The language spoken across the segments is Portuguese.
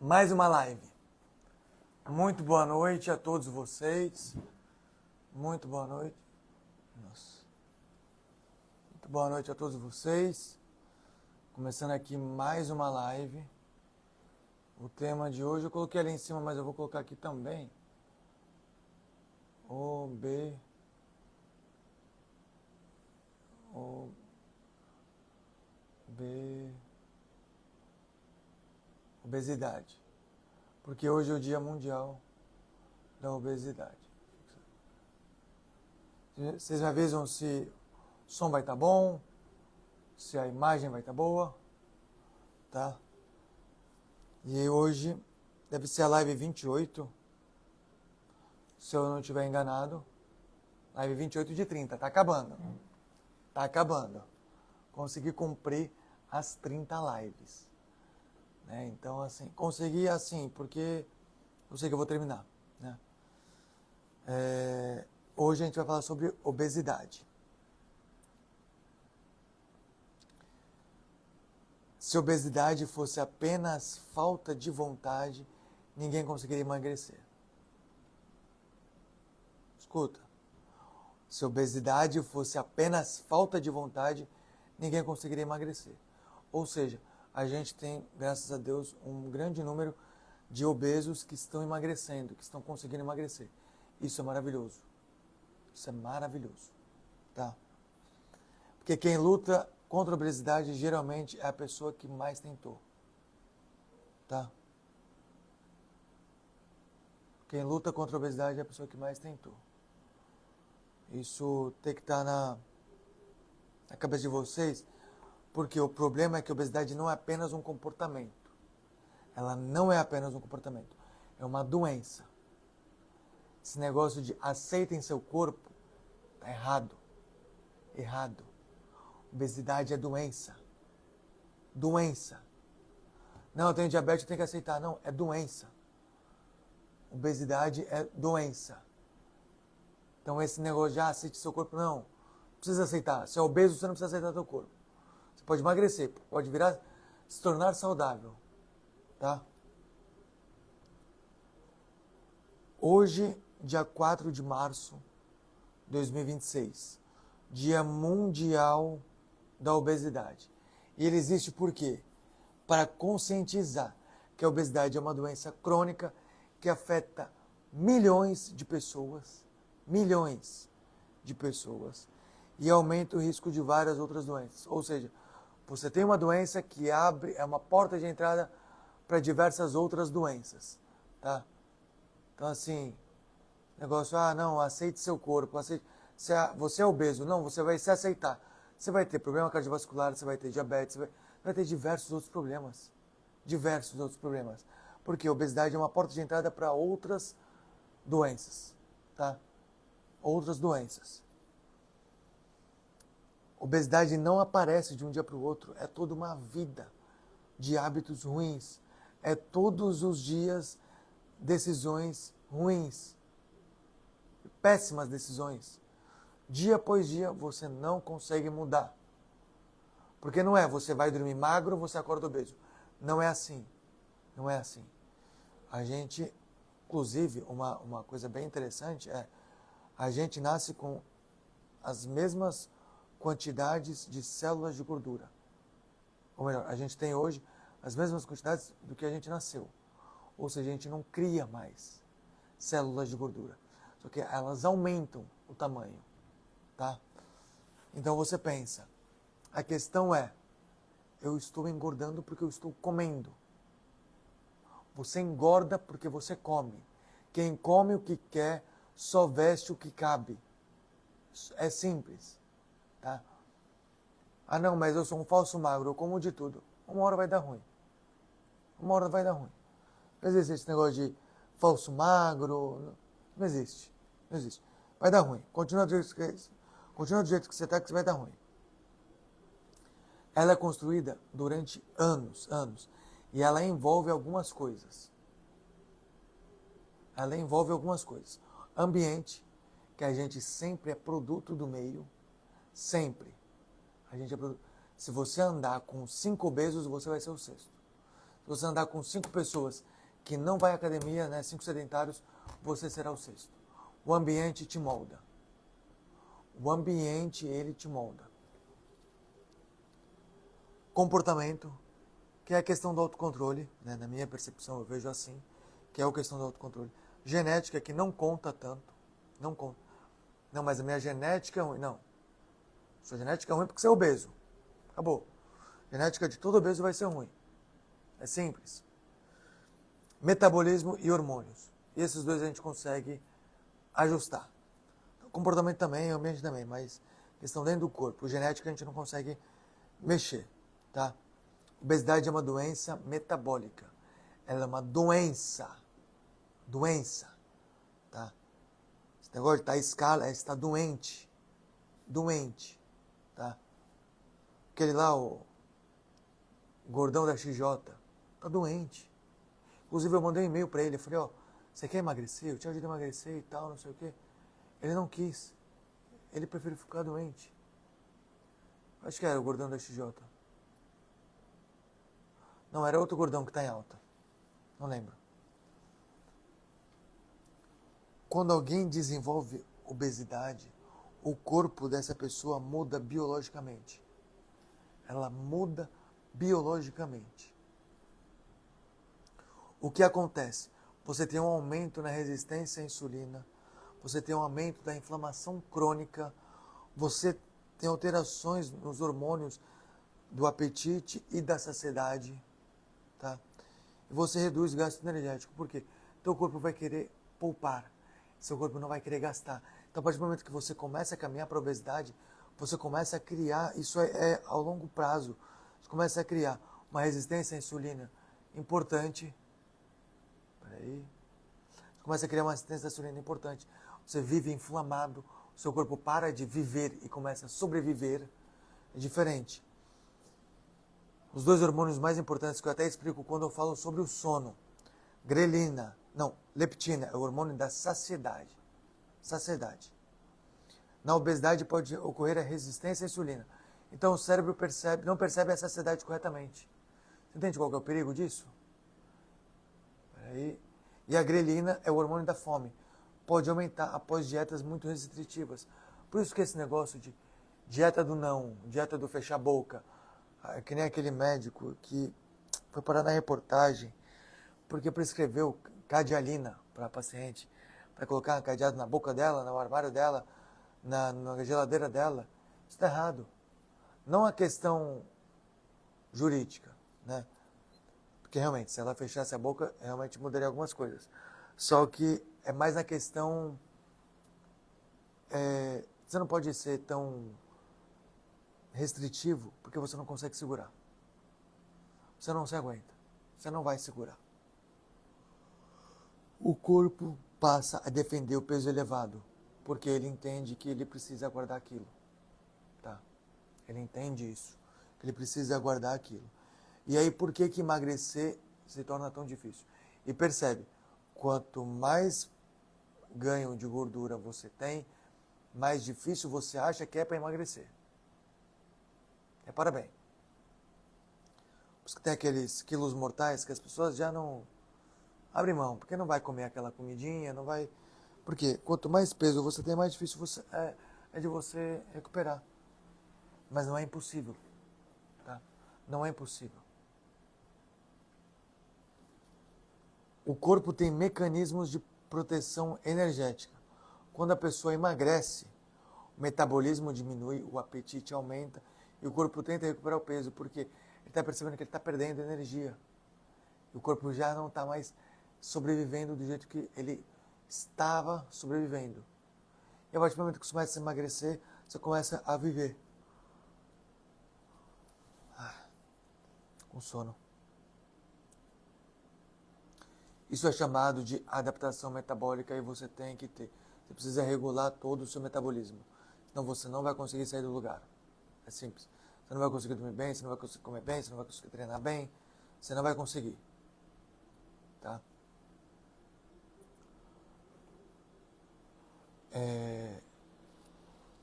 Mais uma live. Muito boa noite a todos vocês. Muito boa noite. Nossa. Muito boa noite a todos vocês. Começando aqui mais uma live. O tema de hoje eu coloquei ali em cima, mas eu vou colocar aqui também. Obesidade. Porque hoje é o Dia Mundial da Obesidade. Vocês me avisam se o som vai estar bom, se a imagem vai estar boa, tá? E hoje deve ser a live 28, se eu não estiver enganado. Live 28 de 30, tá acabando. Tá acabando. Consegui cumprir as 30 lives. Né? Então, assim, consegui assim, porque eu sei que eu vou terminar. Né? Hoje a gente vai falar sobre obesidade. Se obesidade fosse apenas falta de vontade, ninguém conseguiria emagrecer. Escuta. Se obesidade fosse apenas falta de vontade, ninguém conseguiria emagrecer. Ou seja, a gente tem, graças a Deus, um grande número de obesos que estão emagrecendo, que estão conseguindo emagrecer. Isso é maravilhoso. Isso é maravilhoso. Tá? Porque quem luta contra a obesidade geralmente é a pessoa que mais tentou. Tá? Quem luta contra a obesidade é a pessoa que mais tentou. Isso tem que estar na cabeça de vocês, porque o problema é que a obesidade não é apenas um comportamento. Ela não é apenas um comportamento. É uma doença. Esse negócio de aceitem seu corpo tá errado. Errado. Obesidade é doença. Doença. Não, eu tenho diabetes, eu tenho que aceitar. Não, é doença. Obesidade é doença. Então esse negócio de aceite seu corpo, não precisa aceitar. Se é obeso, você não precisa aceitar seu corpo. Você pode emagrecer, pode virar, se tornar saudável. Tá? Hoje, dia 4 de março de 2026, Dia Mundial da Obesidade. E ele existe por quê? Para conscientizar que a obesidade é uma doença crônica que afeta milhões de pessoas, e aumenta o risco de várias outras doenças. Ou seja, você tem uma doença que é uma porta de entrada para diversas outras doenças, tá? Então, assim, negócio, não, aceite seu corpo, aceite, você é obeso, não, você vai se aceitar. Você vai ter problema cardiovascular, você vai ter diabetes, você vai ter diversos outros problemas. Porque a obesidade é uma porta de entrada para outras doenças, tá? Outras doenças. Obesidade não aparece de um dia para o outro, é toda uma vida de hábitos ruins. É todos os dias decisões ruins, péssimas decisões. Dia após dia você não consegue mudar. Porque não é você vai dormir magro, você acorda obeso. Não é assim. Não é assim. A gente, inclusive, uma coisa bem interessante é a gente nasce com as mesmas quantidades de células de gordura. Ou melhor, a gente tem hoje as mesmas quantidades do que a gente nasceu. Ou seja, a gente não cria mais células de gordura. Só que elas aumentam o tamanho. Tá? Então você pensa, a questão é, eu estou engordando porque eu estou comendo. Você engorda porque você come. Quem come o que quer, só veste o que cabe. É simples. Tá? Não, mas eu sou um falso magro, eu como de tudo. Uma hora vai dar ruim. Não existe esse negócio de falso magro. Não existe. Vai dar ruim. Continua do jeito que você está, que você vai dar ruim. Ela é construída durante anos. E ela envolve algumas coisas. Ambiente, que a gente sempre é produto do meio. Sempre. A gente é produto. Se você andar com 5 obesos, você vai ser o 6º. Se você andar com 5 pessoas que não vai à academia, né, 5 sedentários, você será o sexto. O ambiente te molda. O ambiente, ele te molda. Comportamento, que é a questão do autocontrole, né? Na minha percepção eu vejo assim, que é a questão do autocontrole. Genética, que não conta tanto, não conta. Não, mas a minha genética é ruim. Não, sua genética é ruim porque você é obeso. Acabou. Genética de todo obeso vai ser ruim. É simples. Metabolismo e hormônios. E esses dois a gente consegue ajustar. O comportamento também, o ambiente também, mas questão dentro do corpo. Genética a gente não consegue mexer, tá? Obesidade é uma doença metabólica. Ela é uma doença. Doença, tá? Esse negócio de estar à escala é estar doente. Doente, tá? Aquele lá, o gordão da XJ, tá doente. Inclusive eu mandei um e-mail para ele, eu falei, ó, você quer emagrecer? Eu te ajudo a emagrecer e tal, não sei o quê. Ele não quis. Ele preferiu ficar doente. Acho que era o gordão da XJ. Não, era outro gordão que está em alta. Não lembro. Quando alguém desenvolve obesidade, o corpo dessa pessoa muda biologicamente. Ela muda biologicamente. O que acontece? Você tem um aumento na resistência à insulina, você tem um aumento da inflamação crônica, você tem alterações nos hormônios do apetite e da saciedade, tá? E você reduz o gasto energético. Por quê? Teu corpo vai querer poupar, seu corpo não vai querer gastar. Então, a partir do momento que você começa a caminhar para a obesidade, você começa a criar, isso é ao longo prazo, você começa a criar uma resistência à insulina importante. Peraí. Você começa a criar uma resistência à insulina importante. Você vive inflamado, o seu corpo para de viver e começa a sobreviver. É diferente. Os dois hormônios mais importantes que eu até explico quando eu falo sobre o sono. Grelina, não, leptina, é o hormônio da saciedade. Saciedade. Na obesidade pode ocorrer a resistência à insulina. Então o cérebro não percebe a saciedade corretamente. Você entende qual que é o perigo disso? Peraí. E a grelina é o hormônio da fome. Pode aumentar após dietas muito restritivas. Por isso que esse negócio de dieta do não, dieta do fechar a boca, que nem aquele médico que foi parar na reportagem porque prescreveu cadialina para a paciente, para colocar um cadeado na boca dela, no armário dela, na geladeira dela. Isso está errado. Não a questão jurídica, né? Porque realmente, se ela fechasse a boca, realmente mudaria algumas coisas. Só que é mais na questão... você não pode ser tão restritivo porque você não consegue segurar. Você não se aguenta. Você não vai segurar. O corpo passa a defender o peso elevado porque ele entende que ele precisa guardar aquilo. Tá? Ele entende isso. Que ele precisa guardar aquilo. E aí, por que emagrecer se torna tão difícil? E percebe, quanto mais ganho de gordura você tem, mais difícil você acha que é para emagrecer. Repara bem. Por isso que tem aqueles quilos mortais que as pessoas já não abrem mão, porque não vai comer aquela comidinha, não vai... Porque quanto mais peso você tem, mais difícil é de você recuperar. Mas não é impossível. Tá? Não é impossível. O corpo tem mecanismos de proteção energética. Quando a pessoa emagrece, o metabolismo diminui, o apetite aumenta e o corpo tenta recuperar o peso, porque ele está percebendo que ele está perdendo energia. E o corpo já não está mais sobrevivendo do jeito que ele estava sobrevivendo. E a partir do momento que você começa a emagrecer, você começa a viver. Com sono. Isso é chamado de adaptação metabólica e você tem que ter. Você precisa regular todo o seu metabolismo. Senão você não vai conseguir sair do lugar. É simples. Você não vai conseguir dormir bem, você não vai conseguir comer bem, você não vai conseguir treinar bem. Você não vai conseguir. Tá?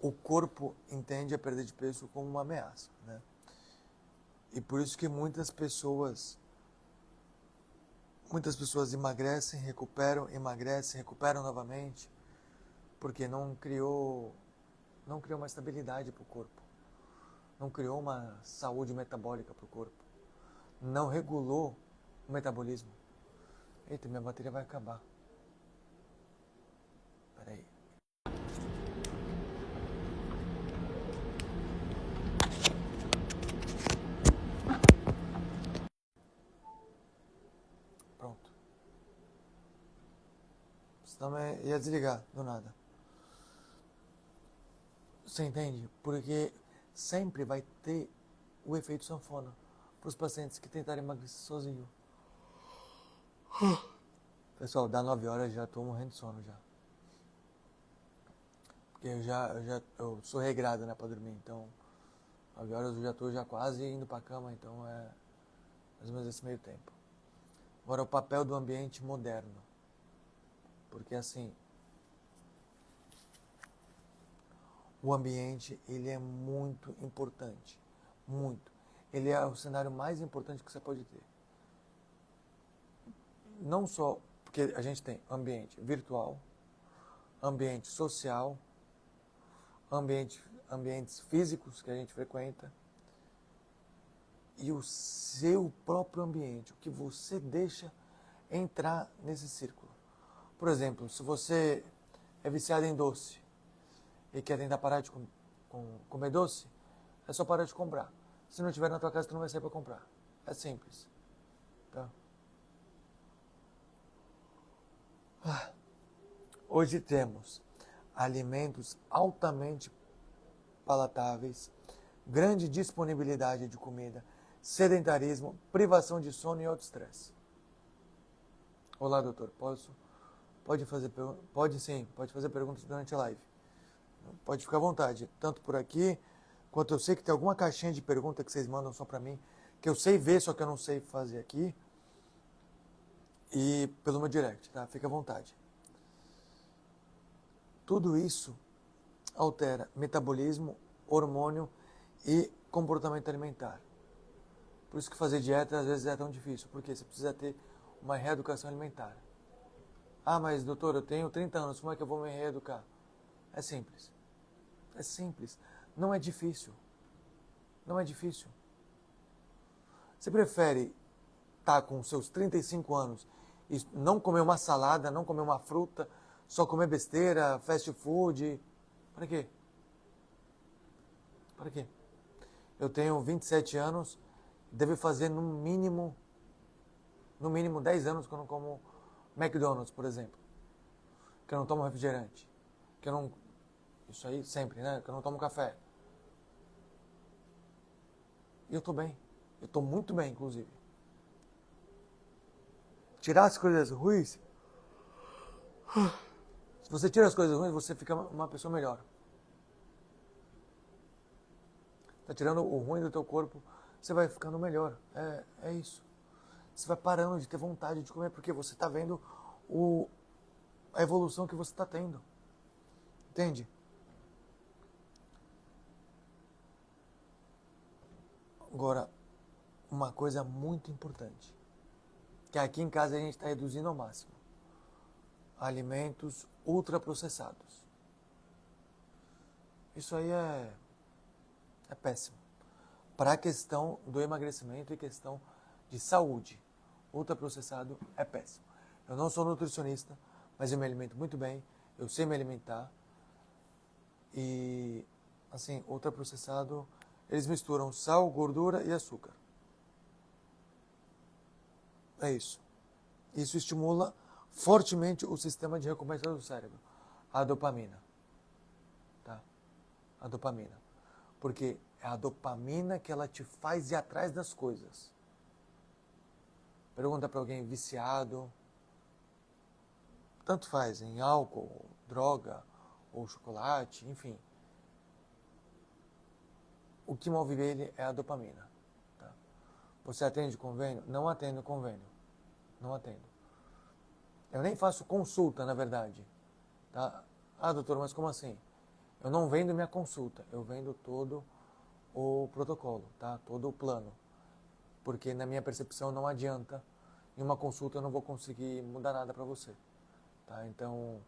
O corpo entende a perda de peso como uma ameaça, né? E por isso que muitas pessoas Muitas pessoas emagrecem, recuperam novamente, porque não criou uma estabilidade para o corpo, não criou uma saúde metabólica para o corpo, não regulou o metabolismo. Eita, minha bateria vai acabar. Peraí. Pronto. Senão ia desligar do nada. Você entende? Porque sempre vai ter o efeito sanfona para os pacientes que tentarem emagrecer sozinho. Pessoal, dá 9 horas já estou morrendo de sono já. Porque eu sou regrado, né, para dormir, então 9 horas eu já estou quase indo para a cama, então é mais ou menos esse meio tempo. Agora, o papel do ambiente moderno. Porque assim, o ambiente, ele é muito importante. Muito. Ele é o cenário mais importante que você pode ter. Não só porque a gente tem ambiente virtual, ambiente social, ambientes físicos que a gente frequenta e o seu próprio ambiente, o que você deixa entrar nesse círculo. Por exemplo, se você é viciado em doce e quer tentar parar de comer doce, é só parar de comprar. Se não tiver na tua casa, tu não vai sair para comprar. É simples. Tá? Hoje temos alimentos altamente palatáveis, grande disponibilidade de comida, sedentarismo, privação de sono e autoestresse. Olá, doutor. Pode fazer perguntas durante a live. Pode ficar à vontade, tanto por aqui, quanto eu sei que tem alguma caixinha de pergunta que vocês mandam só para mim, que eu sei ver, só que eu não sei fazer aqui, e pelo meu direct, tá? Fica à vontade. Tudo isso altera metabolismo, hormônio e comportamento alimentar. Por isso que fazer dieta às vezes é tão difícil, porque você precisa ter uma reeducação alimentar. Ah, mas doutor, eu tenho 30 anos, como é que eu vou me reeducar? É simples. É simples. Não é difícil. Não é difícil. Você prefere estar com seus 35 anos e não comer uma salada, não comer uma fruta, só comer besteira, fast food? Para quê? Para quê? Eu tenho 27 anos, devo fazer no mínimo 10 anos que eu não como McDonald's, por exemplo. Que eu não tomo refrigerante. Que eu não... Isso aí sempre, né? Que eu não tomo café. E eu tô bem. Eu tô muito bem, inclusive. Tirar as coisas ruins... Se você tira as coisas ruins, você fica uma pessoa melhor. Tá tirando o ruim do teu corpo, você vai ficando melhor. É isso. Você vai parando de ter vontade de comer, porque você tá vendo a evolução que você tá tendo. Entende? Agora, uma coisa muito importante, que aqui em casa a gente está reduzindo ao máximo. Alimentos ultraprocessados. Isso aí é péssimo. Para a questão do emagrecimento e questão de saúde, ultraprocessado é péssimo. Eu não sou nutricionista, mas eu me alimento muito bem, eu sei me alimentar. E, assim, ultraprocessado, eles misturam sal, gordura e açúcar. É isso. Isso estimula fortemente o sistema de recompensa do cérebro, a dopamina. Tá? A dopamina. Porque é a dopamina que ela te faz ir atrás das coisas. Pergunta para alguém viciado, tanto faz, em álcool, droga ou chocolate, enfim. O que move ele é a dopamina. Tá? Você atende convênio? Não atendo convênio. Não atendo. Eu nem faço consulta, na verdade. Tá? Ah, doutor, mas como assim? Eu não vendo minha consulta, eu vendo todo o protocolo, tá? Todo o plano. Porque na minha percepção não adianta em uma consulta eu não vou conseguir mudar nada para você. Tá? Então,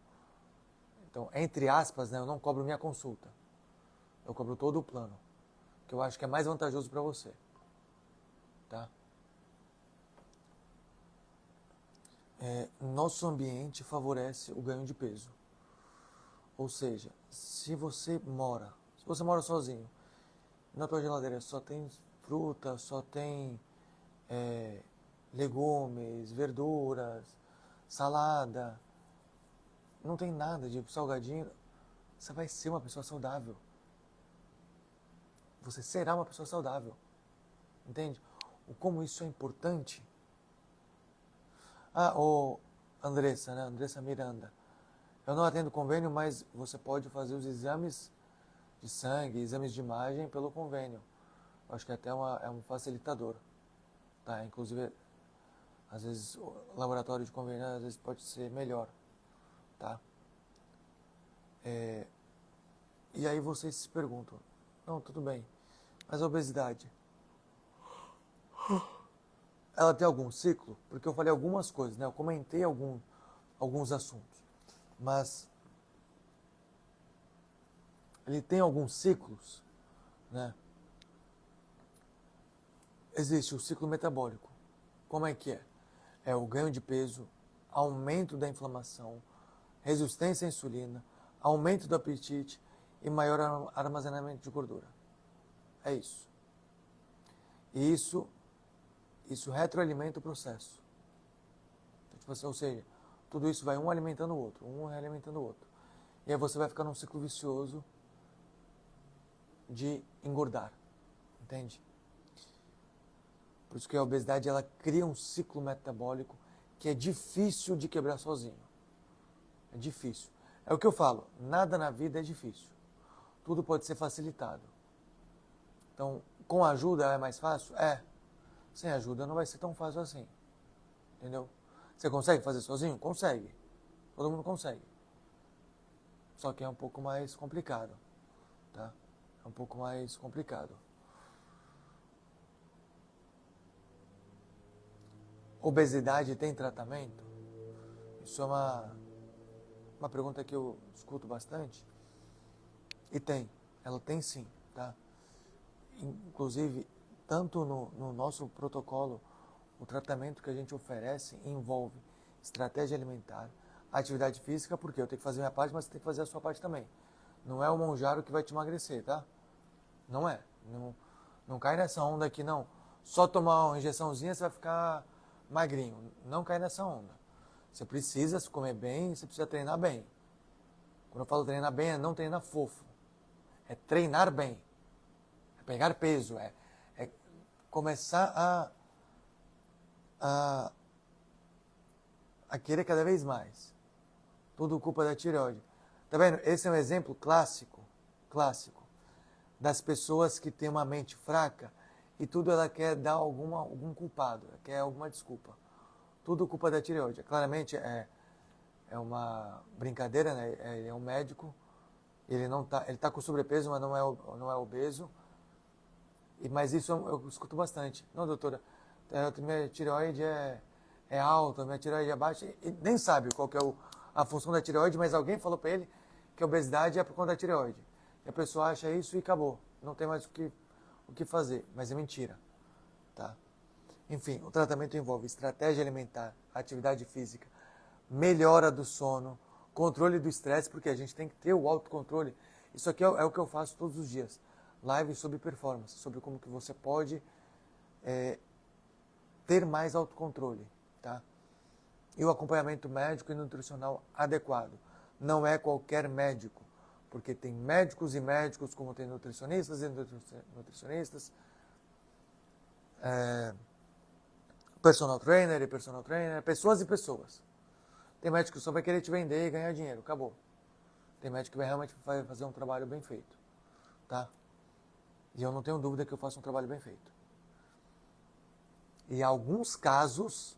entre aspas, né, eu não cobro minha consulta. Eu cobro todo o plano, que eu acho que é mais vantajoso para você. Tá? Nosso ambiente favorece o ganho de peso. Ou seja, se você mora sozinho, na tua geladeira só tem fruta, só tem legumes, verduras, salada, não tem nada de salgadinho, você vai ser uma pessoa saudável. Você será uma pessoa saudável. Entende? Como isso é importante. Andressa, né? Andressa Miranda. Eu não atendo convênio, mas você pode fazer os exames de sangue, exames de imagem pelo convênio. Eu acho que até é um facilitador. Tá? Inclusive, às vezes, o laboratório de convênio às vezes pode ser melhor. Tá? E aí vocês se perguntam, não, tudo bem, mas a obesidade, ela tem algum ciclo? Porque eu falei algumas coisas, né? Eu comentei alguns assuntos, mas ele tem alguns ciclos, né? Existe o ciclo metabólico. Como é que é? É o ganho de peso, aumento da inflamação, resistência à insulina, aumento do apetite e maior armazenamento de gordura. É isso. E isso retroalimenta o processo. Ou seja, tudo isso vai um alimentando o outro, um alimentando o outro. E aí você vai ficar num ciclo vicioso de engordar. Entende? Por isso que a obesidade ela cria um ciclo metabólico que é difícil de quebrar sozinho. É difícil. É o que eu falo, nada na vida é difícil. Tudo pode ser facilitado. Então, com ajuda é mais fácil? É. Sem ajuda não vai ser tão fácil assim. Entendeu? Você consegue fazer sozinho? Consegue. Todo mundo consegue. Só que é um pouco mais complicado. Tá? É um pouco mais complicado. Obesidade tem tratamento? Isso é uma pergunta que eu escuto bastante. E tem. Ela tem sim. Tá? Inclusive, tanto no nosso protocolo, o tratamento que a gente oferece envolve estratégia alimentar, atividade física, porque eu tenho que fazer a minha parte, mas você tem que fazer a sua parte também. Não é o Monjaro que vai te emagrecer, tá? Não é. Não cai nessa onda aqui, não. Só tomar uma injeçãozinha você vai ficar magrinho. Não cai nessa onda. Você precisa comer bem, você precisa treinar bem. Quando eu falo treinar bem, é não treinar fofo. É treinar bem. É pegar peso. É começar a querer cada vez mais. Tudo culpa da tireoide. Tá vendo? Esse é um exemplo clássico das pessoas que têm uma mente fraca e tudo ela quer dar algum culpado, ela quer alguma desculpa. Tudo culpa da tireoide. Claramente é uma brincadeira, né? Ele é um médico, ele tá com sobrepeso, mas não é obeso. Mas isso eu escuto bastante. Não, doutora, minha tireoide é alta, minha tireoide é baixa. E nem sabe qual que é a função da tireoide, mas alguém falou para ele que a obesidade é por conta da tireoide. E a pessoa acha isso e acabou. Não tem mais o que fazer. Mas é mentira. Tá? Enfim, o tratamento envolve estratégia alimentar, atividade física, melhora do sono, controle do estresse, porque a gente tem que ter o autocontrole. Isso aqui é o que eu faço todos os dias. Live sobre performance, sobre como que você pode ter mais autocontrole, tá? E o acompanhamento médico e nutricional adequado. Não é qualquer médico, porque tem médicos e médicos, como tem nutricionistas e nutricionistas, personal trainer e personal trainer, pessoas e pessoas. Tem médico que só vai querer te vender e ganhar dinheiro, acabou. Tem médico que vai realmente fazer um trabalho bem feito, tá? E eu não tenho dúvida que eu faço um trabalho bem feito. E em alguns casos,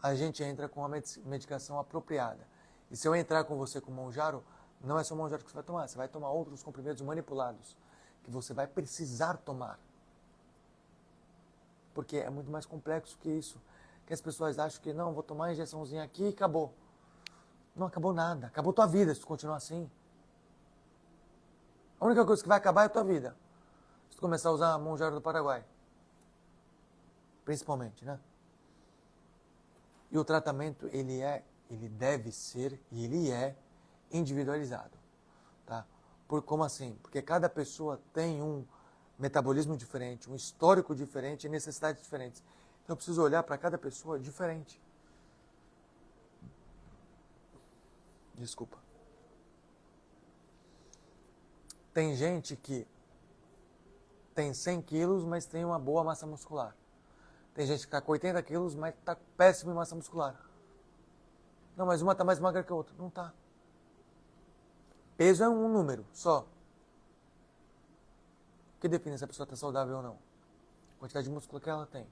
a gente entra com a medicação apropriada. E se eu entrar com você com o Monjaro, não é só o Monjaro que você vai tomar. Você vai tomar outros comprimidos manipulados, que você vai precisar tomar. Porque é muito mais complexo que isso. que as pessoas acham que não, vou tomar uma injeçãozinha aqui e acabou. Não acabou nada. Acabou tua vida se tu continuar assim. A única coisa que vai acabar é a tua vida. Se tu começar a usar a Monjaro do Paraguai. Principalmente, né? E o tratamento, ele deve ser e ele é individualizado. Tá? Como assim? Porque cada pessoa tem um metabolismo diferente, um histórico diferente e necessidades diferentes. Então eu preciso olhar para cada pessoa diferente. Desculpa. Tem gente que tem 100 quilos, mas tem uma boa massa muscular. Tem gente que está com 80 quilos, mas está péssimo em massa muscular. Não, mas uma está mais magra que a outra. Não está. Peso é um número só. O que define se a pessoa está saudável ou não? A quantidade de músculo que ela tem.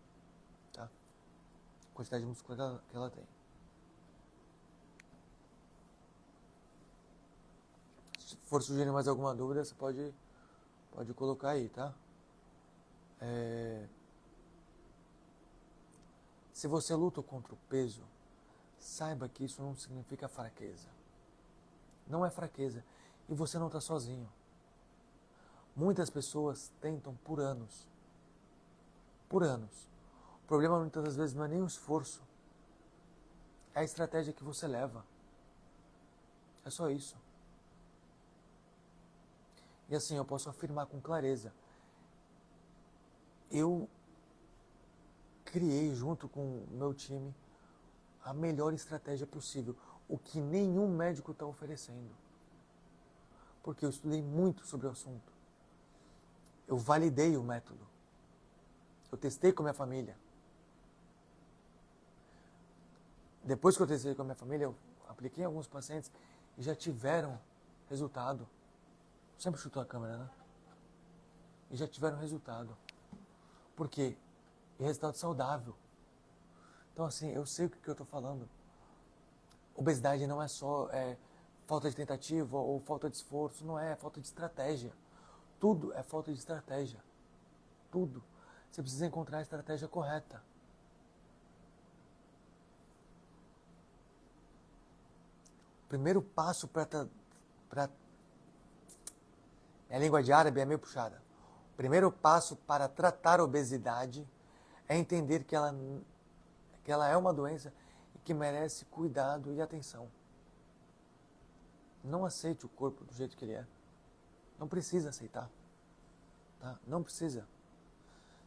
Tá? A quantidade de músculo que ela tem. Se for surgir mais alguma dúvida, você pode colocar aí, tá? Se você luta contra o peso, saiba que isso não significa fraqueza. Não é fraqueza. E você não está sozinho. Muitas pessoas tentam por anos. Por anos. O problema muitas das vezes não é nem o esforço. É a estratégia que você leva. É só isso. E assim, eu posso afirmar com clareza. Eu criei junto com o meu time a melhor estratégia possível. O que nenhum médico está oferecendo. Porque eu estudei muito sobre o assunto. Eu validei o método. Eu testei com a minha família. Depois que eu testei com a minha família, eu apliquei em alguns pacientes e já tiveram resultado. Sempre chutou a câmera, né? E já tiveram resultado. Por quê? E resultado saudável. Então, assim, eu sei o que eu estou falando. Obesidade não é só falta de tentativa ou falta de esforço. Não é falta de estratégia. Tudo é falta de estratégia. Tudo. Você precisa encontrar a estratégia correta. O primeiro passo para... A língua de árabe é meio puxada. O primeiro passo para tratar a obesidade é entender que ela é uma doença e que merece cuidado e atenção. Não aceite o corpo do jeito que ele é. Não precisa aceitar. Tá? Não precisa.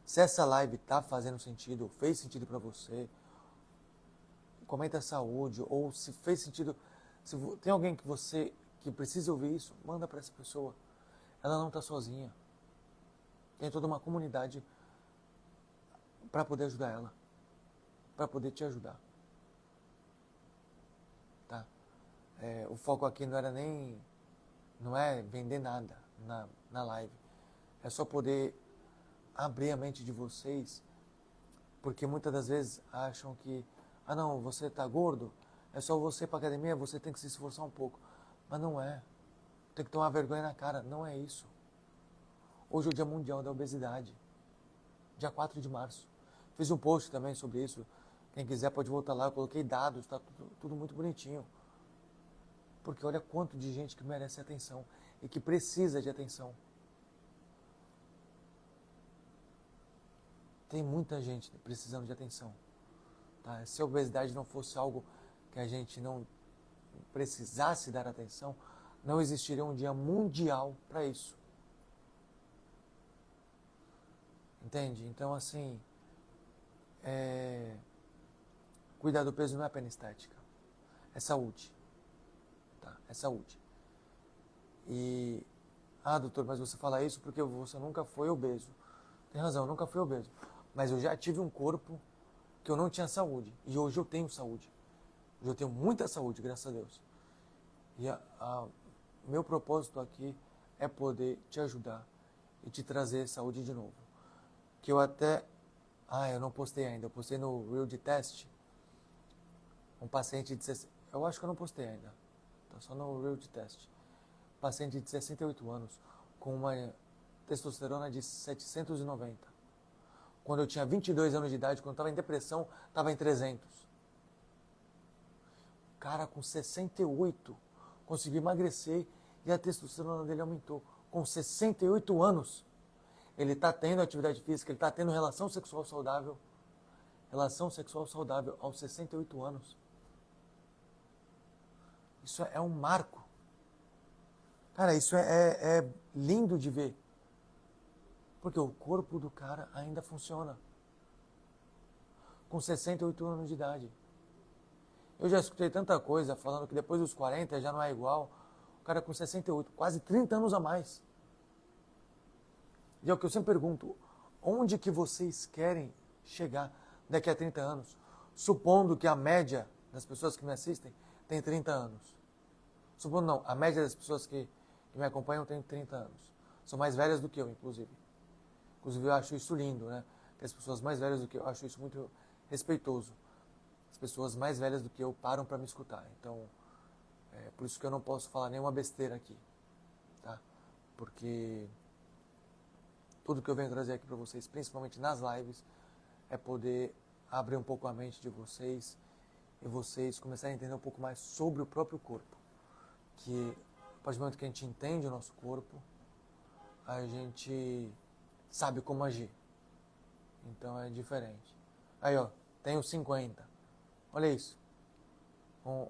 Se essa live está fazendo sentido, ou fez sentido para você, comenta a saúde, ou se fez sentido, se tem alguém que precisa ouvir isso, manda para essa pessoa. Ela não está sozinha. Tem toda uma comunidade para poder ajudar ela, para poder te ajudar. Tá? O foco aqui não é vender nada na live. É só poder abrir a mente de vocês, porque muitas das vezes acham que, não, você está gordo, é só você ir para academia, você tem que se esforçar um pouco. Mas não é. Tem que tomar vergonha na cara. Não é isso. Hoje é o Dia Mundial da Obesidade. Dia 4 de março. Fiz um post também sobre isso. Quem quiser pode voltar lá. Eu coloquei dados, está tudo muito bonitinho. Porque olha quanto de gente que merece atenção e que precisa de atenção. Tem muita gente precisando de atenção. Tá? Se a obesidade não fosse algo que a gente não precisasse dar atenção, não existiria um dia mundial para isso. Entende? Então, assim, cuidar do peso não é apenas estética. É saúde. Tá? É saúde. E, doutor, mas você fala isso porque você nunca foi obeso. Tem razão, eu nunca fui obeso. Mas eu já tive um corpo que eu não tinha saúde. E hoje eu tenho saúde. Hoje eu tenho muita saúde, graças a Deus. E meu propósito aqui é poder te ajudar e te trazer saúde de novo. Que eu até... eu não postei ainda. Eu postei no Reel de Teste. Um paciente de... Eu acho que eu não postei ainda. Tá só no Reel de Teste. Paciente de 68 anos com uma testosterona de 790. Quando eu tinha 22 anos de idade, quando eu estava em depressão, estava em 300. Cara, com 68, conseguiu emagrecer e a testosterona dele aumentou. Com 68 anos, ele está tendo atividade física, ele está tendo relação sexual saudável. Relação sexual saudável aos 68 anos. Isso é um marco. Cara, isso é lindo de ver. Porque o corpo do cara ainda funciona. Com 68 anos de idade. Eu já escutei tanta coisa falando que depois dos 40 já não é igual. O cara com 68, quase 30 anos a mais. E é o que eu sempre pergunto, onde que vocês querem chegar daqui a 30 anos? Supondo que a média das pessoas que me assistem tem 30 anos. Supondo não, a média das pessoas que me acompanham tem 30 anos. São mais velhas do que eu, inclusive. Inclusive, eu acho isso lindo, né? Que as pessoas mais velhas do que eu acho isso muito respeitoso. As pessoas mais velhas do que eu param para me escutar. Então, é por isso que eu não posso falar nenhuma besteira aqui, tá? Porque tudo que eu venho trazer aqui para vocês, principalmente nas lives, é poder abrir um pouco a mente de vocês e vocês começarem a entender um pouco mais sobre o próprio corpo. Que, a partir do momento que a gente entende o nosso corpo, a gente sabe como agir. Então é diferente. Aí, ó, tenho 50. Olha isso. Um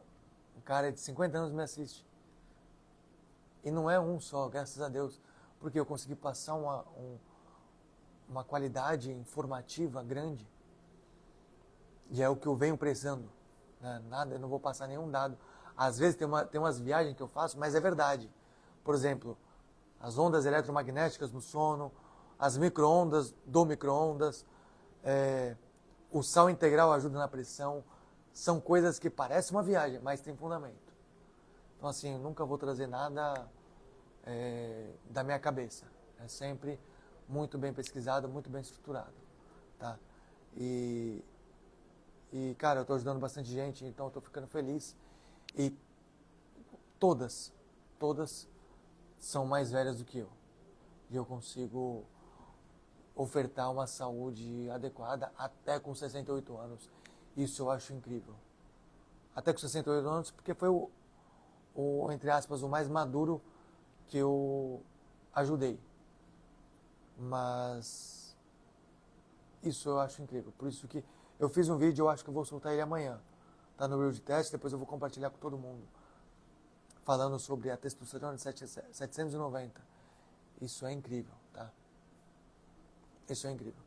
cara de 50 anos me assiste. E não é um só, graças a Deus. Porque eu consegui passar uma qualidade informativa grande. E é o que eu venho precisando. Né? Nada, eu não vou passar nenhum dado. Às vezes tem umas viagens que eu faço, mas é verdade. Por exemplo, as ondas eletromagnéticas no sono, as micro-ondas do micro-ondas, o sal integral ajuda na pressão. São coisas que parecem uma viagem, mas tem fundamento. Então, assim, eu nunca vou trazer nada da minha cabeça. É sempre muito bem pesquisado, muito bem estruturado. Tá? E cara, eu estou ajudando bastante gente, então eu estou ficando feliz. E todas são mais velhas do que eu. E eu consigo ofertar uma saúde adequada até com 68 anos. Isso eu acho incrível. Até com 68 anos, porque foi entre aspas, o mais maduro que eu ajudei. Mas isso eu acho incrível. Por isso que eu fiz um vídeo, eu acho que eu vou soltar ele amanhã. Tá no Reel de Teste, depois eu vou compartilhar com todo mundo. Falando sobre a testosterona de 790. Isso é incrível, tá? Isso é incrível.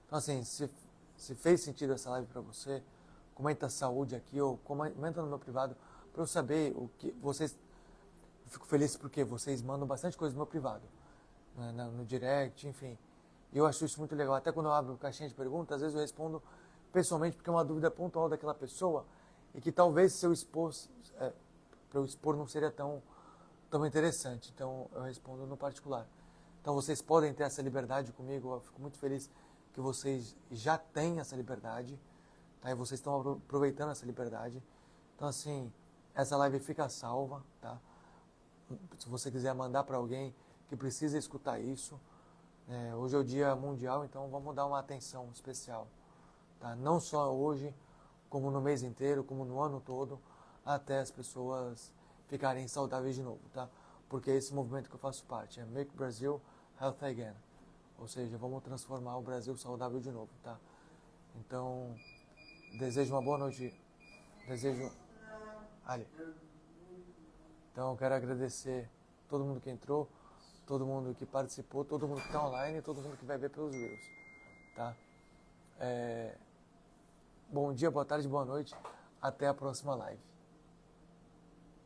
Então, assim, se fez sentido essa live para você, comenta saúde aqui ou comenta no meu privado para eu saber o que vocês... Eu fico feliz porque vocês mandam bastante coisa no meu privado, né, no direct, enfim. E eu acho isso muito legal. Até quando eu abro caixinha de perguntas, às vezes eu respondo pessoalmente porque é uma dúvida pontual daquela pessoa e que talvez se eu expor, para eu expor não seria tão interessante. Então eu respondo no particular. Então vocês podem ter essa liberdade comigo. Eu fico muito feliz que vocês já têm essa liberdade, tá? E vocês estão aproveitando essa liberdade. Então, assim, essa live fica salva, tá? Se você quiser mandar para alguém que precisa escutar isso. Hoje é o Dia Mundial, então vamos dar uma atenção especial, tá? Não só hoje, como no mês inteiro, como no ano todo, até as pessoas ficarem saudáveis de novo, tá? Porque é esse movimento que eu faço parte, é Make Brazil Healthy Again. Ou seja, vamos transformar o Brasil saudável de novo, tá? Então, desejo uma boa noite. Ali. Então, eu quero agradecer todo mundo que entrou, todo mundo que participou, todo mundo que está online e todo mundo que vai ver pelos Reels, tá? Bom dia, boa tarde, boa noite. Até a próxima live.